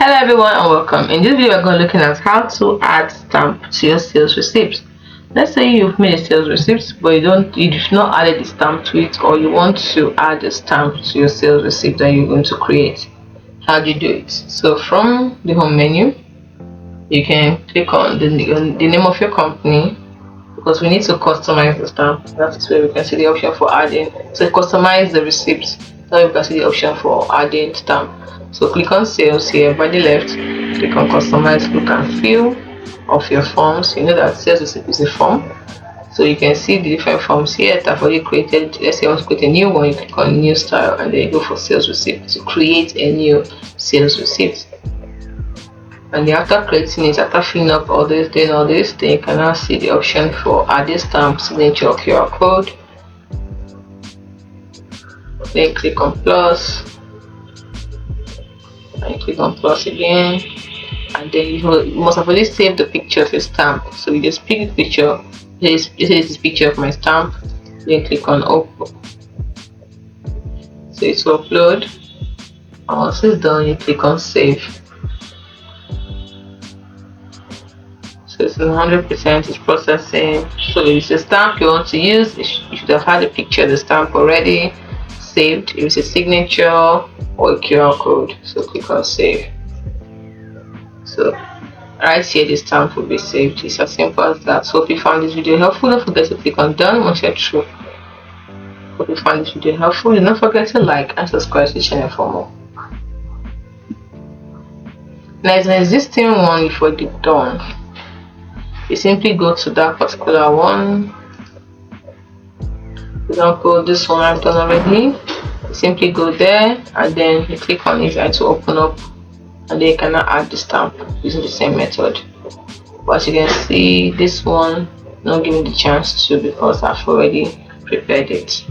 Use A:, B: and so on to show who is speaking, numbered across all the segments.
A: Hello everyone and welcome. In this video we're going to be looking at how to add stamp to your sales receipt. Let's say you've made a sales receipt but you've not added the stamp to it, or you want to add a stamp to your sales receipt that you're going to create. How do you do it? So from the home menu you can click on the name of your company, because we need to customize the stamp. That's where we can see the option for adding. So customize the receipt. Now you can see the option for adding stamp. So click on sales here by the left, click on customize look and feel of your forms. You know that sales receipt is a form, so you can see the different forms here that I've already created. Let's say I want to create a new one, you click on new style and then you go for sales receipt to create a new sales receipt. And then after creating it, after filling up all this, doing all this, then you can now see the option for adding stamp, signature, QR code. Then click on plus and click on plus again, and then you must have already saved the picture of your stamp. So you just pick the picture. This is the picture of my stamp. Then click on open. So it's upload. And once it's done, you click on save. So it's 100%, it's processing. So if it's a stamp you want to use, you should have had a picture of the stamp already saved. If it's a signature or a QR code, so click on save. So right here the stamp will be saved. It's as simple as that. So if you found this video helpful, don't forget to click on done once you're through. Hope you found this video helpful. Do not forget to like and subscribe to the channel for more. Now as an existing one you've already done, you simply go to that particular one. For example, this one I've done already. You simply go there and then you click on it and to open up, and then you cannot add the stamp using the same method. But as you can see, this one not giving the chance to, because I've already prepared it.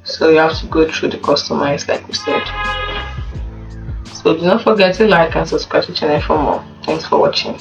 A: So you have to go through the customize like we said. So do not forget to like and subscribe to the channel for more. Thanks for watching.